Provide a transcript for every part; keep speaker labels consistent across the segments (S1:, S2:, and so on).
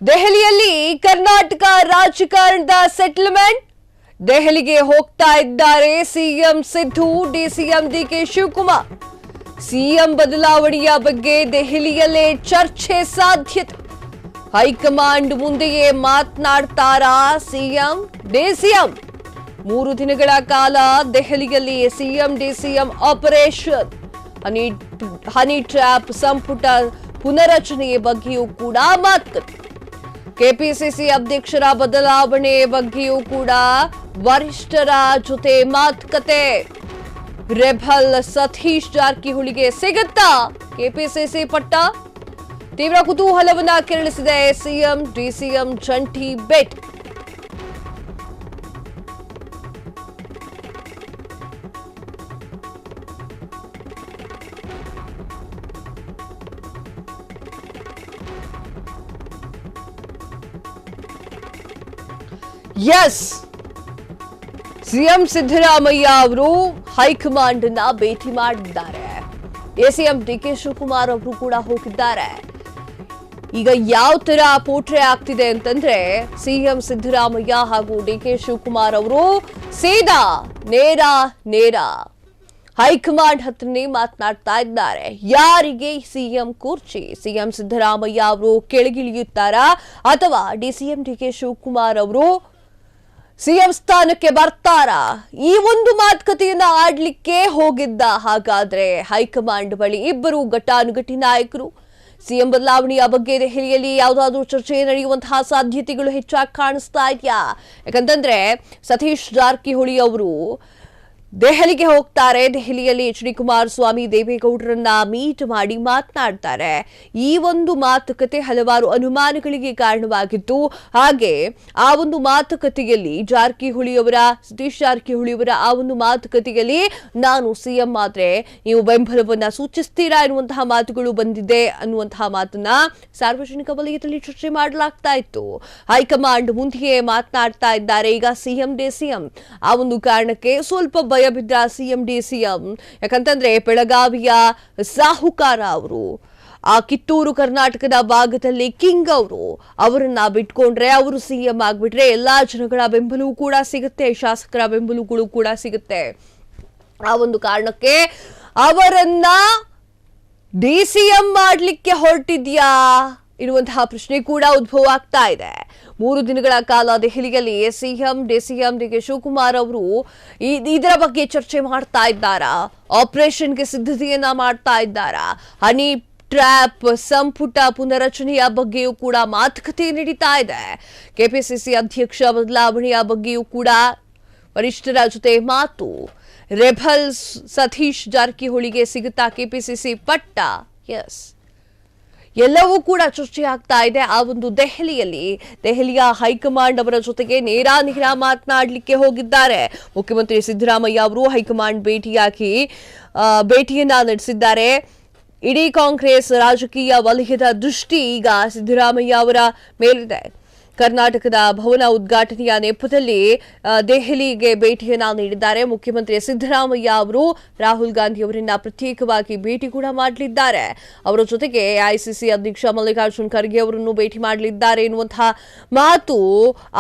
S1: ದೆಹಲಿಯಲ್ಲಿ ಕರ್ನಾಟಕ ರಾಜಕಾರಣದ ಸೆಟಲ್ಮೆಂಟ್. ದೆಹಲಿಗೆ ಹೋಗ್ತಾ ಇದ್ದಾರೆ CM Siddu, DCM DK Shivakumar. CM ಬದಲಾವಣೆಯ ಬಗ್ಗೆ ದೆಹಲಿಯಲ್ಲೇ ಚರ್ಚೆ ಸಾಧ್ಯತೆ. ಹೈಕಮಾಂಡ್ ಮುಂದೆಯೇ ಮಾತನಾಡ್ತಾರಾ ಸಿಎಂ ಡಿಸಿಎಂ? 3 ದಿನಗಳ ಕಾಲ ದೆಹಲಿಯಲ್ಲಿ CM DCM operation. Honey trap ಸಂಪುಟ ಪುನರಚನೆಯ ಬಗ್ಗೆಯೂ ಕೂಡ ಮಾತುಕತೆ. ಕೆಪಿಸಿಸಿ ಅಧ್ಯಕ್ಷರ ಬದಲಾವಣೆ ಬಗ್ಗೆಯೂ ಕೂಡ ವರಿಷ್ಠರ ಜೊತೆ ಮಾತುಕತೆ. ರೆಬಲ್ ಸತೀಶ್ ಜಾರಕಿಹೊಳಿಗೆ ಸಿಗುತ್ತಾ ಕೆಪಿಸಿಸಿ ಪಟ್ಟ? ತೀವ್ರ ಕುತೂಹಲವನ್ನ ಕೆರಳಿಸಿದೆ ಸಿಎಂ ಡಿಸಿಎಂ ಜಂಟಿ ಭೇಟಿ. ಎಸ್, ಸಿಎಂ ಸಿದ್ದರಾಮಯ್ಯ ಅವರು ಹೈಕಮಾಂಡ್ ಅನ್ನ ಭೇಟಿ ಮಾಡಿದ್ದಾರೆ. ಡಿಸಿಎಂ ಡಿಕೆ ಶಿವಕುಮಾರ್ ಅವರು ಕೂಡ ಹೋಗಿದ್ದಾರೆ. ಈಗ ಯಾವ ತರ ಪೋಟ್ರೆ ಆಗ್ತಿದೆ ಅಂತಂದ್ರೆ, ಸಿಎಂ ಸಿದ್ದರಾಮಯ್ಯ ಹಾಗೂ ಡಿಕೆ ಶಿವಕುಮಾರ್ ಅವರು ಸೀದಾ ನೇರ ಹೈಕಮಾಂಡ್ ಹತ್ರನೇ ಮಾತನಾಡ್ತಾ ಇದ್ದಾರೆ. ಯಾರಿಗೆ ಸಿಎಂ ಕುರ್ಚಿ? ಸಿಎಂ ಸಿದ್ದರಾಮಯ್ಯ ಅವರು ಕೆಳಗಿಳಿಯುತ್ತಾರಾ ಅಥವಾ ಡಿಸಿಎಂ ಡಿಕೆ ಶಿವಕುಮಾರ್ ಅವರು ಸಿಎಂ ಸ್ಥಾನಕ್ಕೆ ಬರ್ತಾರಾ? ಈ ಒಂದು ಮಾತುಕತೆಯನ್ನ ಆಡ್ಲಿಕ್ಕೆ ಹೋಗಿದ್ದ ಹಾಗಾದ್ರೆ ಹೈಕಮಾಂಡ್ ಬಳಿ ಇಬ್ಬರು ಘಟಾನುಘಟಿ ನಾಯಕರು. ಸಿಎಂ ಬದಲಾವಣೆಯ ಬಗ್ಗೆ ದೆಹಲಿಯಲ್ಲಿ ಯಾವುದಾದ್ರೂ ಚರ್ಚೆ ನಡೆಯುವಂತಹ ಸಾಧ್ಯತೆಗಳು ಹೆಚ್ಚಾಗಿ ಕಾಣಿಸ್ತಾ ಇದೆಯಾ? ಯಾಕಂತಂದ್ರೆ ಸತೀಶ್ ಜಾರಕಿಹೊಳಿ ಅವರು ದೆಹಲಿಗೆ ಹೋಗ್ತಾರೆ. ದೆಹಲಿಯಲ್ಲಿ ಎಚ್.ಡಿ. ಕುಮಾರಸ್ವಾಮಿ ದೇವೇಗೌಡರನ್ನ ಮೀಟ್ ಮಾಡಿ ಮಾತನಾಡ್ತಾರೆ. ಈ ಒಂದು ಮಾತುಕತೆ ಹಲವಾರು ಅನುಮಾನಗಳಿಗೆ ಕಾರಣವಾಗಿತ್ತು. ಹಾಗೆ ಆ ಒಂದು ಮಾತುಕತೆಯಲ್ಲಿ ಸತೀಶ್ ಜಾರಕಿಹೊಳಿ ಅವರ ಆ ಒಂದು ಮಾತುಕತೆಯಲ್ಲಿ ನಾನು ಸಿಎಂ ಆದ್ರೆ ನೀವು ಬೆಂಬಲವನ್ನ ಸೂಚಿಸ್ತೀರಾ ಎನ್ನುವಂತಹ ಮಾತುಗಳು ಬಂದಿದೆ ಅನ್ನುವಂತಹ ಮಾತನ್ನ ಸಾರ್ವಜನಿಕ ವಲಯದಲ್ಲಿ ಚರ್ಚೆ ಮಾಡಲಾಗ್ತಾ ಇತ್ತು. ಹೈಕಮಾಂಡ್ ಮುಂದೆಯೇ ಮಾತನಾಡ್ತಾ ಇದ್ದಾರೆ ಈಗ ಸಿಎಂ ಡಿಸಿಎಂ. ಆ ಒಂದು ಕಾರಣಕ್ಕೆ ಸ್ವಲ್ಪ ಭಯ ಬಿದ್ದ ಸಿಎಂ ಡಿಸಿಎಂ. ಯಾಕಂತಂದ್ರೆ ಬೆಳಗಾವಿಯ ಸಾಹುಕಾರ ಅವರು, ಆ ಕಿತ್ತೂರು ಕರ್ನಾಟಕದ ಭಾಗದಲ್ಲಿ ಕಿಂಗ್ ಅವರನ್ನ ಬಿಟ್ಕೊಂಡ್ರೆ, ಅವರು ಸಿಎಂ ಆಗ್ಬಿಟ್ರೆ ಎಲ್ಲಾ ಜನಗಳ ಬೆಂಬಲವೂ ಕೂಡ ಸಿಗುತ್ತೆ, ಶಾಸಕರ ಬೆಂಬಲಗಳು ಕೂಡ ಸಿಗುತ್ತೆ. ಆ ಒಂದು ಕಾರಣಕ್ಕೆ ಅವರನ್ನ ಡಿಸಿಎಂ ಮಾಡ್ಲಿಕ್ಕೆ ಹೊರಟಿದ್ಯಾ ಇರುವಂತಹ ಪ್ರಶ್ನೆ ಕೂಡ ಉದ್ಭವ ಆಗ್ತಾ ಇದೆ. 3 ದಿನಗಳ ಕಾಲ ದೆಹಲಿಯಲ್ಲಿ ಸಿಎಂ ಡಿಸಿಎಂ ಡಿಕೆ ಶಿವಕುಮಾರ್ ಅವರು ಇದರ ಬಗ್ಗೆ ಚರ್ಚೆ ಮಾಡ್ತಾ ಇದ್ದಾರಾ? ಆಪರೇಷನ್ಗೆ ಸಿದ್ಧತೆಯನ್ನ ಮಾಡ್ತಾ ಇದ್ದಾರಾ? ಹನಿ ಟ್ರ್ಯಾಪ್ ಸಂಪುಟ ಪುನರಚನೆಯ ಬಗ್ಗೆಯೂ ಕೂಡ ಮಾತುಕತೆ ನಡೀತಾ ಇದೆ. ಕೆಪಿಸಿಸಿ ಅಧ್ಯಕ್ಷ ಬದಲಾವಣೆಯ ಬಗ್ಗೆಯೂ ಕೂಡ ವರಿಷ್ಠರ ಜೊತೆ ಮಾತು. ರೆಬಲ್ ಸತೀಶ್ ಜಾರಕಿಹೊಳಿಗೆ ಸಿಗುತ್ತಾ ಕೆಪಿಸಿಸಿ ಪಟ್ಟ? ಎಸ್, ಎಲ್ಲವೂ ಕೂಡ ಚರ್ಚೆ ಆಗ್ತಾ ಇದೆ. ಆ ಒಂದು ದೆಹಲಿಯ ಹೈಕಮಾಂಡ್ ಅವರ ಜೊತೆಗೆ ನೇರ ಮಾತನಾಡಲಿಕ್ಕೆ ಹೋಗಿದ್ದಾರೆ. ಮುಖ್ಯಮಂತ್ರಿ ಸಿದ್ದರಾಮಯ್ಯ ಅವರು ಹೈಕಮಾಂಡ್ ಭೇಟಿಯನ್ನ ನಡೆಸಿದ್ದಾರೆ. ಇಡೀ ಕಾಂಗ್ರೆಸ್ ರಾಜಕೀಯ ವಲಯದ ದೃಷ್ಟಿ ಈಗ ಸಿದ್ದರಾಮಯ್ಯ ಅವರ ಮೇಲಿದೆ. ಕರ್ನಾಟಕದ ಭವನ ಉದ್ಘಾಟನೆಯ ನೆಪದಲ್ಲಿ ದೆಹಲಿಗೆ ಭೇಟಿಯನ್ನ ನೀಡಿದ್ದಾರೆ. ಮುಖ್ಯಮಂತ್ರಿ ಸಿದ್ದರಾಮಯ್ಯ ಅವರು ರಾಹುಲ್ ಗಾಂಧಿ ಅವರನ್ನ ಪ್ರತ್ಯೇಕವಾಗಿ ಭೇಟಿ ಕೂಡ ಮಾಡಲಿದ್ದಾರೆ. ಅವರ ಜೊತೆಗೆ ಎಐಸಿಸಿ ಅಧ್ಯಕ್ಷ ಮಲ್ಲಿಕಾರ್ಜುನ್ ಖರ್ಗೆ ಅವರನ್ನು ಭೇಟಿ ಮಾಡಲಿದ್ದಾರೆ ಎನ್ನುವಂತಹ ಮಾತು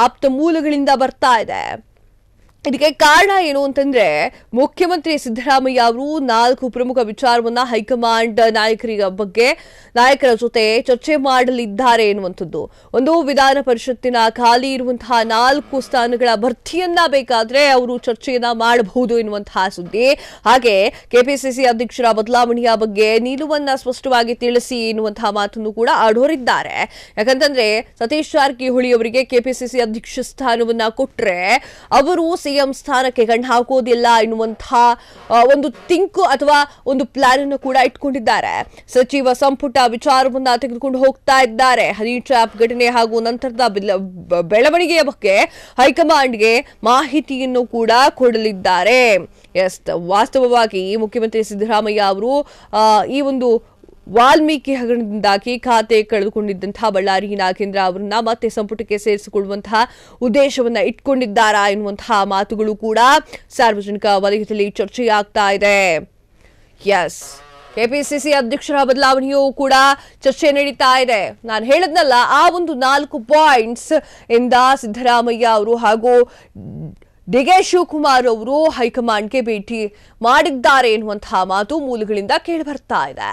S1: ಆಪ್ತ ಮೂಲಗಳಿಂದ ಬರ್ತಾ ಇದೆ. ಇದಕ್ಕೆ ಕಾರಣ ಏನು ಅಂತಂದ್ರೆ, ಮುಖ್ಯಮಂತ್ರಿ ಸಿದ್ದರಾಮಯ್ಯ ಅವರು 4 ಪ್ರಮುಖ ವಿಚಾರವನ್ನ ಹೈಕಮಾಂಡ್ ನಾಯಕರ ಜೊತೆ ಚರ್ಚೆ ಮಾಡಲಿದ್ದಾರೆ ಎನ್ನುವಂಥದ್ದು. ಒಂದು, ವಿಧಾನ ಪರಿಷತ್ತಿನ ಖಾಲಿ ಇರುವಂತಹ 4 ಸ್ಥಾನಗಳ ಭರ್ತಿಯನ್ನ ಬೇಕಾದ್ರೆ ಅವರು ಚರ್ಚೆಯನ್ನ ಮಾಡಬಹುದು ಎನ್ನುವಂತಹ ಸುದ್ದಿ. ಹಾಗೆ ಕೆಪಿಸಿಸಿ ಅಧ್ಯಕ್ಷರ ಬದಲಾವಣೆಯ ಬಗ್ಗೆ ನಿಲುವನ್ನ ಸ್ಪಷ್ಟವಾಗಿ ತಿಳಿಸಿ ಎನ್ನುವಂತಹ ಮಾತನ್ನು ಕೂಡ ಆಡೋರಿದ್ದಾರೆ. ಯಾಕಂತಂದ್ರೆ ಸತೀಶ್ ಜಾರಕಿಹೊಳಿ ಅವರಿಗೆ ಕೆಪಿಸಿಸಿ ಅಧ್ಯಕ್ಷ ಸ್ಥಾನವನ್ನ ಕೊಟ್ರೆ ಅವರು ಸಿಎಂ ಸ್ಥಾನಕ್ಕೆ ಕಣ್ಣು ಹಾಕೋದಿಲ್ಲ ಎನ್ನುವಂತಹ ಒಂದು ತಿಂಕು ಅಥವಾ ಒಂದು ಪ್ಲಾನ್ ಅನ್ನು ಕೂಡ ಇಟ್ಕೊಂಡಿದ್ದಾರೆ. ಸಚಿವ ಸಂಪುಟ ವಿಚಾರವನ್ನ ತೆಗೆದುಕೊಂಡು ಹೋಗ್ತಾ ಇದ್ದಾರೆ. ಹನಿ ಟ್ರ್ಯಾಪ್ ಘಟನೆ ಹಾಗೂ ನಂತರದ ಬೆಳವಣಿಗೆಯ ಬಗ್ಗೆ ಹೈಕಮಾಂಡ್ಗೆ ಮಾಹಿತಿಯನ್ನು ಕೂಡ ಕೊಡಲಿದ್ದಾರೆ. ಎಸ್, ವಾಸ್ತವವಾಗಿ ಮುಖ್ಯಮಂತ್ರಿ ಸಿದ್ದರಾಮಯ್ಯ ಅವರು ಈ ಒಂದು ವಾಲ್ಮೀಕಿ ಹಗರಣದಿಂದಾಗಿ ಖಾತೆ ಕಳೆದುಕೊಂಡಿದ್ದಂತಹ ಬಳ್ಳಾರಿ ನಾಗೇಂದ್ರ ಅವರನ್ನ ಮತ್ತೆ ಸಂಪುಟಕ್ಕೆ ಸೇರಿಸಿಕೊಳ್ಳುವಂತಹ ಉದ್ದೇಶವನ್ನ ಇಟ್ಕೊಂಡಿದ್ದಾರಾ ಎನ್ನುವಂತಹ ಮಾತುಗಳು ಕೂಡ ಸಾರ್ವಜನಿಕ ವಲಯದಲ್ಲಿ ಚರ್ಚೆಯಾಗ್ತಾ ಇದೆ. ಎಸ್, ಕೆಪಿಸಿಸಿ ಅಧ್ಯಕ್ಷರ ಬದಲಾವಣೆಯೂ ಕೂಡ ಚರ್ಚೆ ನಡೀತಾ ಇದೆ. ನಾನು ಹೇಳಿದ್ನಲ್ಲ, ಆ ಒಂದು 4 ಪಾಯಿಂಟ್ಸ್ ಇಂದ ಸಿದ್ದರಾಮಯ್ಯ ಅವರು ಹಾಗೂ ಡಿಕೆ ಶಿವಕುಮಾರ್ ಅವರು ಹೈಕಮಾಂಡ್ಗೆ ಭೇಟಿ ಮಾಡಿದ್ದಾರೆ ಎನ್ನುವಂತಹ ಮಾತು ಮೂಲಗಳಿಂದ ಕೇಳಿ ಬರ್ತಾ ಇದೆ.